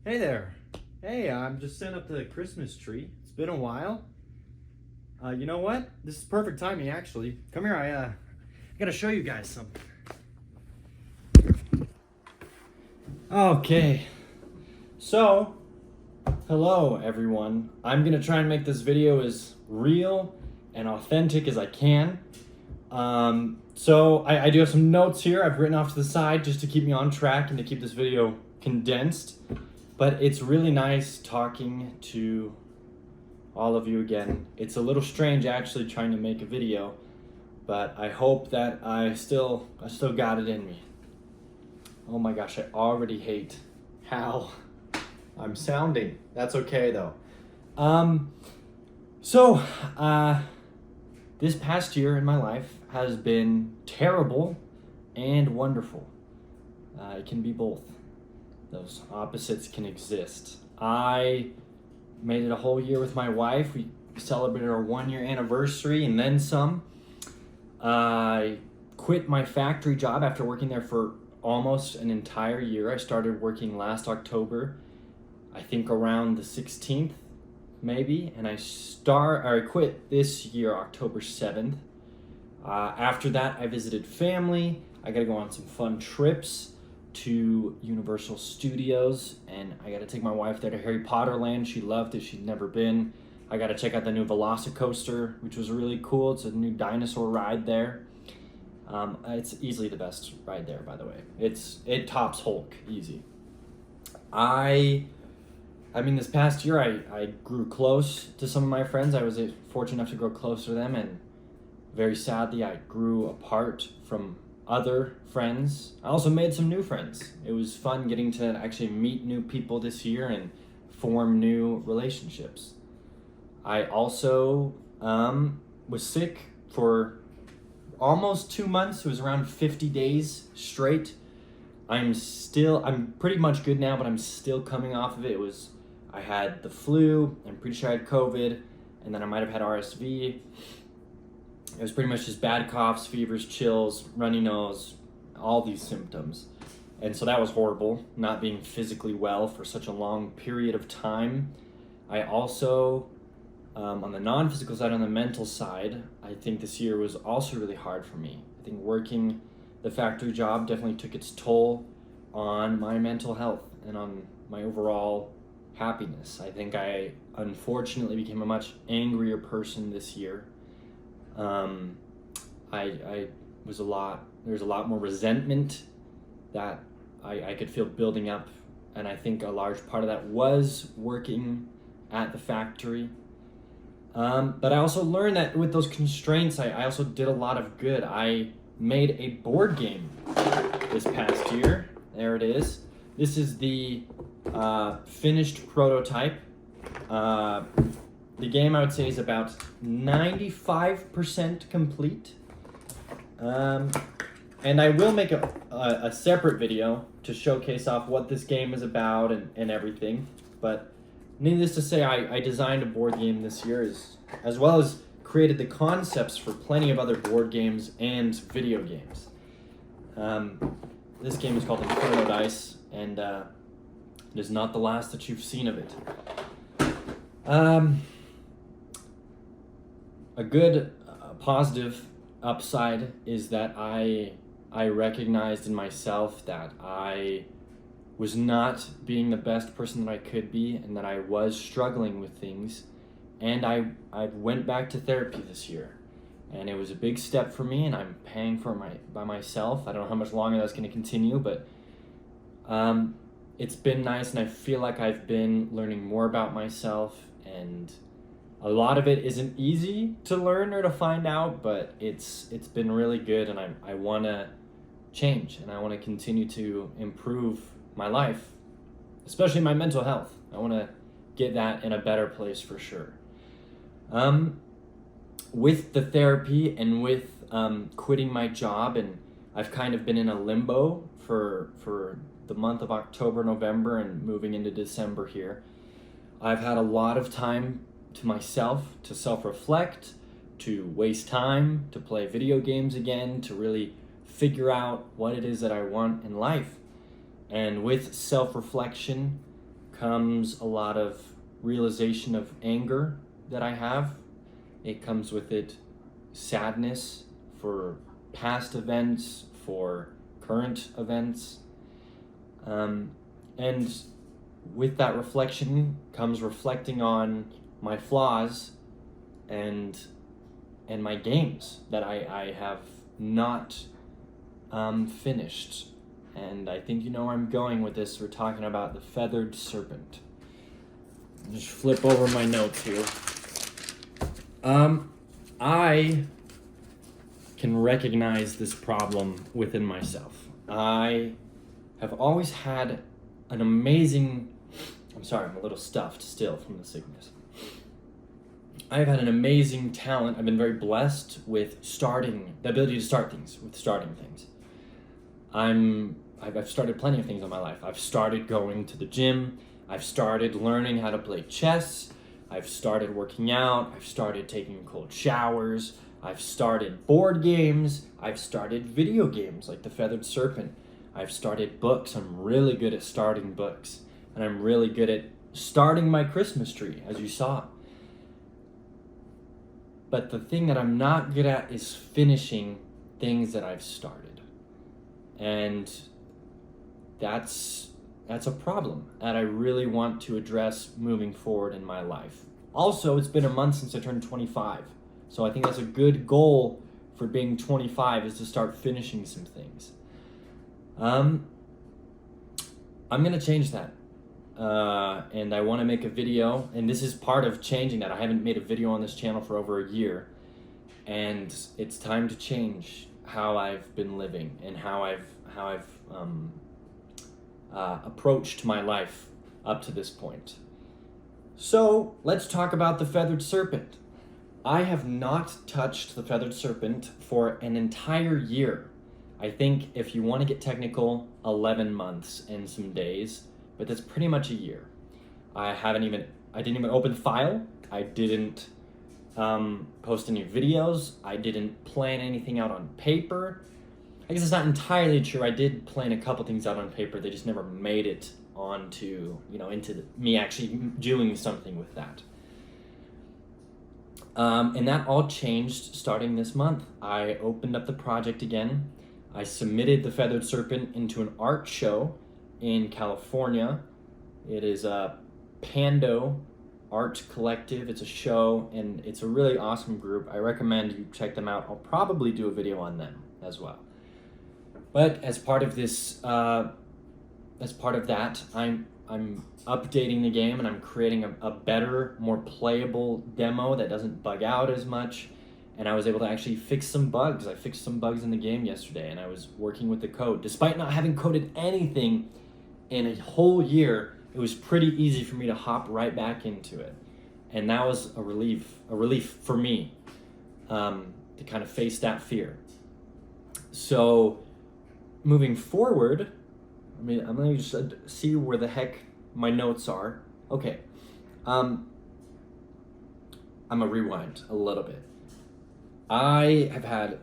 Hey there. Hey, I'm just setting up the Christmas tree. It's been a while. You know what? This is perfect timing, actually. Come here, I gotta show you guys something. Okay. So, hello everyone. I'm gonna try and make this video as real and authentic as I can. So I do have some notes here I've written off to the side just to keep me on track and to keep this video condensed. But it's really nice talking to all of you again. It's a little strange actually trying to make a video, but I hope that I still got it in me. Oh my gosh, I already hate how I'm sounding. That's okay though. This past year in my life has been terrible and wonderful. It can be both. Those opposites can exist. I made it a whole year with my wife. We celebrated our 1-year anniversary and then some. I quit my factory job after working there for almost an entire year. I started working last October, I think around the 16th maybe, and I quit this year October 7th. After that I visited family. I got to go on some fun trips to Universal Studios, and I got to take my wife there to Harry Potter Land. She loved it. She'd never been. I got to check out the new Velocicoaster, which was really cool. It's a new dinosaur ride there. It's easily the best ride there, by the way. It tops Hulk easy. I mean, this past year I grew close to some of my friends. I was fortunate enough to grow close to them, and very sadly I grew apart from other friends. I also made some new friends. It was fun getting to actually meet new people this year and form new relationships. I also was sick for almost 2 months. It was around 50 days straight. I'm pretty much good now, but I'm still coming off of it. I had the flu, I'm pretty sure I had COVID, and then I might have had RSV. It was pretty much just bad coughs, fevers, chills, runny nose, all these symptoms. And so that was horrible, not being physically well for such a long period of time. I also, on the non-physical side, on the mental side, I think this year was also really hard for me. I think working the factory job definitely took its toll on my mental health and on my overall happiness. I think I unfortunately became a much angrier person this year. There's a lot more resentment that I could feel building up, and I think a large part of that was working at the factory. But I also learned that with those constraints, I also did a lot of good. I made a board game this past year. There it is. This is the finished prototype. The game, I would say, is about 95% complete. And I will make a separate video to showcase off what this game is about and everything. But needless to say, I designed a board game this year as well as created the concepts for plenty of other board games and video games. This game is called Inferno Dice, and it is not the last that you've seen of it. A good positive upside is that I recognized in myself that I was not being the best person that I could be, and that I was struggling with things. And I went back to therapy this year, and it was a big step for me, and I'm paying for by myself. I don't know how much longer that's going to continue, but it's been nice, and I feel like I've been learning more about myself, and a lot of it isn't easy to learn or to find out, but it's been really good, and I want to change, and I want to continue to improve my life, especially my mental health. I want to get that in a better place for sure. With the therapy and with quitting my job, and I've kind of been in a limbo for the month of October, November, and moving into December here. I've had a lot of time to myself, to self-reflect, to waste time, to play video games again, to really figure out what it is that I want in life. And with self-reflection comes a lot of realization of anger that I have. It comes with it sadness for past events, for current events. And with that reflection comes reflecting on my flaws and my games that I have not finished. And I think you know where I'm going with this. We're talking about the feathered serpent. Just flip over my notes here. I can recognize this problem within myself. I have always had an amazing... I'm sorry, I'm a little stuffed still from the sickness. I've had an amazing talent. I've been very blessed with the ability to start things, with starting things. I've started plenty of things in my life. I've started going to the gym. I've started learning how to play chess. I've started working out. I've started taking cold showers. I've started board games. I've started video games like the Feathered Serpent. I've started books. I'm really good at starting books. And I'm really good at starting my Christmas tree, as you saw. But the thing that I'm not good at is finishing things that I've started. And that's a problem that I really want to address moving forward in my life. Also, it's been a month since I turned 25. So I think that's a good goal for being 25, is to start finishing some things. I'm going to change that. And I want to make a video, and this is part of changing that. I haven't made a video on this channel for over a year, and it's time to change how I've been living and how I've approached my life up to this point. So let's talk about the Feathered Serpent. I have not touched the Feathered Serpent for an entire year. I think if you want to get technical, 11 months and some days, but that's pretty much a year. I didn't even open the file. I didn't post any videos. I didn't plan anything out on paper. I guess it's not entirely true. I did plan a couple things out on paper. They just never made it onto, into me actually doing something with that. And that all changed starting this month. I opened up the project again. I submitted the Feathered Serpent into an art show in California. It is a Pando Art Collective. It's a show, and it's a really awesome group. I recommend you check them out. I'll probably do a video on them as well. But as part of this, as part of that, I'm updating the game, and I'm creating a better, more playable demo that doesn't bug out as much. And I was able to actually fix some bugs. I fixed some bugs in the game yesterday, and I was working with the code. Despite not having coded anything in a whole year, it was pretty easy for me to hop right back into it. And that was a relief for me, to kind of face that fear. So moving forward, I'm going to just see where the heck my notes are. Okay. I'm going to rewind a little bit. I have had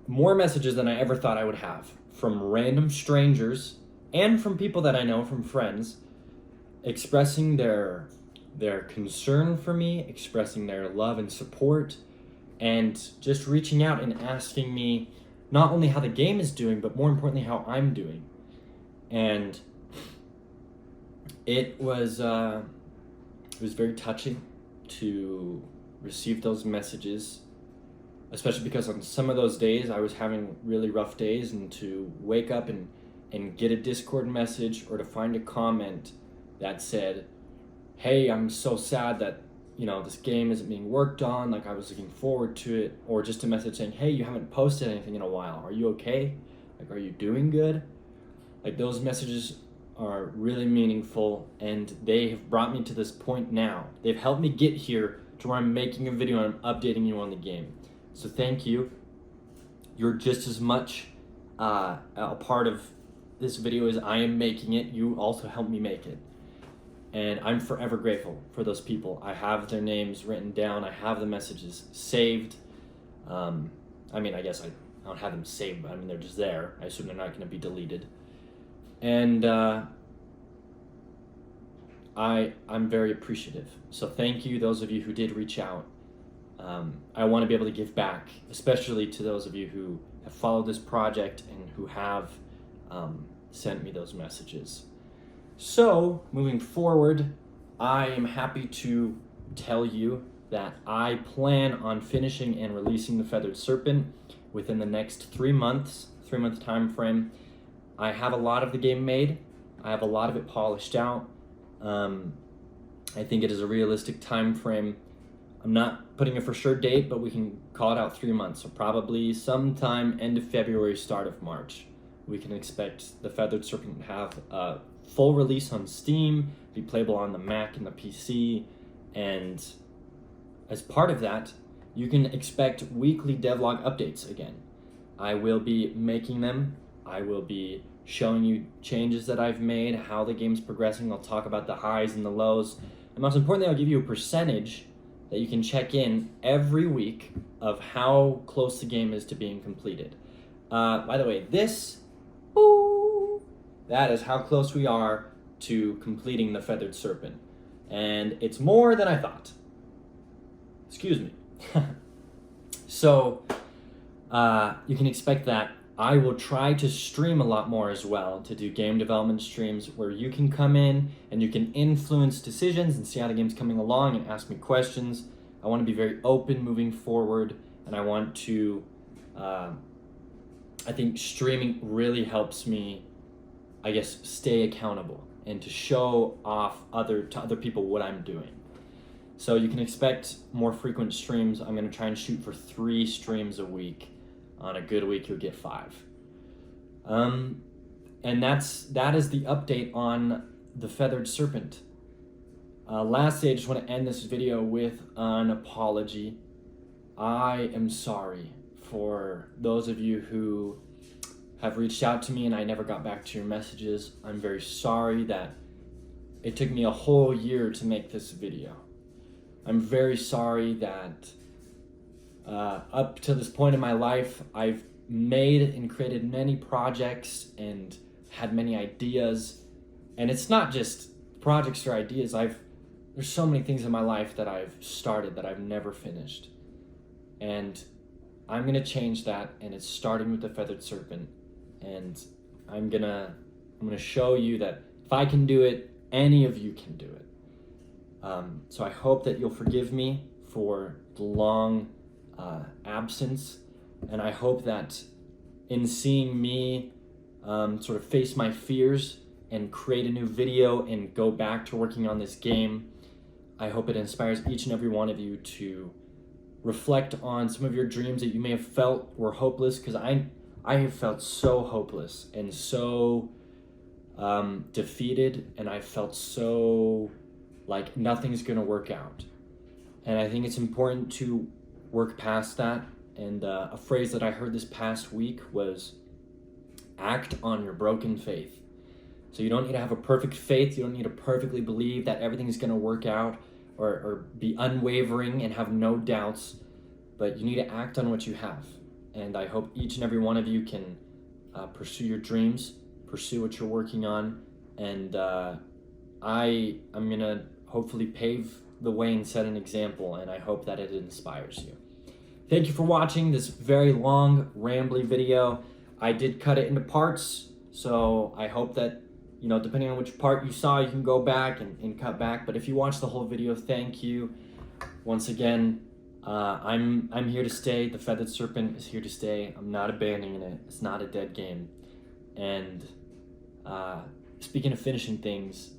more messages than I ever thought I would have from random strangers and from people that I know, from friends, expressing their concern for me, expressing their love and support, and just reaching out and asking me not only how the game is doing, but more importantly, how I'm doing. And it was very touching to receive those messages, especially because on some of those days I was having really rough days, and to wake up and get a Discord message or to find a comment that said, hey, I'm so sad that, this game isn't being worked on, like I was looking forward to it, or just a message saying, hey, you haven't posted anything in a while. Are you okay? Like, are you doing good? Like, those messages are really meaningful, and they have brought me to this point now. They've helped me get here to where I'm making a video and I'm updating you on the game. So thank you. You're just as much a part of this video as I am making it. You also helped me make it. And I'm forever grateful for those people. I have their names written down. I have the messages saved. I guess I don't have them saved, but they're just there. I assume they're not going to be deleted. And I'm very appreciative. So thank you, those of you who did reach out. I want to be able to give back, especially to those of you who have followed this project and who have sent me those messages. So, moving forward, I am happy to tell you that I plan on finishing and releasing the Feathered Serpent within the next 3 months, 3-month time frame. I have a lot of the game made. I have a lot of it polished out. I think it is a realistic time frame. I'm not putting a for sure date, but we can call it out 3 months. So probably sometime end of February, start of March, we can expect the Feathered Serpent to have a full release on Steam, be playable on the Mac and the PC, and as part of that, you can expect weekly devlog updates again. I will be making them. I will be showing you changes that I've made, how the game's progressing. I'll talk about the highs and the lows. And most importantly, I'll give you a percentage that you can check in every week of how close the game is to being completed. By the way, that is how close we are to completing the Feathered Serpent. And it's more than I thought. Excuse me. So, you can expect that. I will try to stream a lot more as well, to do game development streams where you can come in and you can influence decisions and see how the game's coming along and ask me questions. I want to be very open moving forward, and I want to, I think streaming really helps me, I guess, stay accountable and to show off to other people what I'm doing. So you can expect more frequent streams. I'm going to try and shoot for 3 streams a week. On a good week, you'll get 5. And that is the update on the Feathered Serpent. Lastly, I just want to end this video with an apology. I am sorry for those of you who have reached out to me and I never got back to your messages. I'm very sorry that it took me a whole year to make this video. I'm very sorry that up to this point in my life, I've made and created many projects and had many ideas. And it's not just projects or ideas. There's so many things in my life that I've started that I've never finished. And I'm gonna change that, and it's starting with the Feathered Serpent. And I'm gonna show you that if I can do it, any of you can do it. So I hope that you'll forgive me for the long absence, and I hope that in seeing me sort of face my fears and create a new video and go back to working on this game, I hope it inspires each and every one of you to reflect on some of your dreams that you may have felt were hopeless, because I have felt so hopeless and so defeated, and I felt so like nothing's gonna work out. And I think it's important to work past that. And a phrase that I heard this past week was, act on your broken faith. So you don't need to have a perfect faith. You don't need to perfectly believe that everything's going to work out or be unwavering and have no doubts, but you need to act on what you have. And I hope each and every one of you can pursue your dreams, pursue what you're working on, and I'm going to hopefully pave the way and set an example, and I hope that it inspires you. Thank you for watching this very long, rambly video. I did cut it into parts, so I hope that, depending on which part you saw, you can go back and cut back. But if you watched the whole video, thank you. Once again, I'm here to stay. The Feathered Serpent is here to stay. I'm not abandoning it. It's not a dead game. And speaking of finishing things,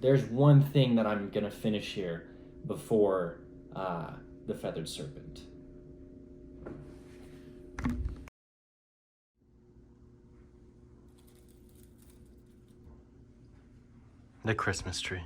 there's one thing that I'm gonna finish here before the Feathered Serpent. The Christmas tree.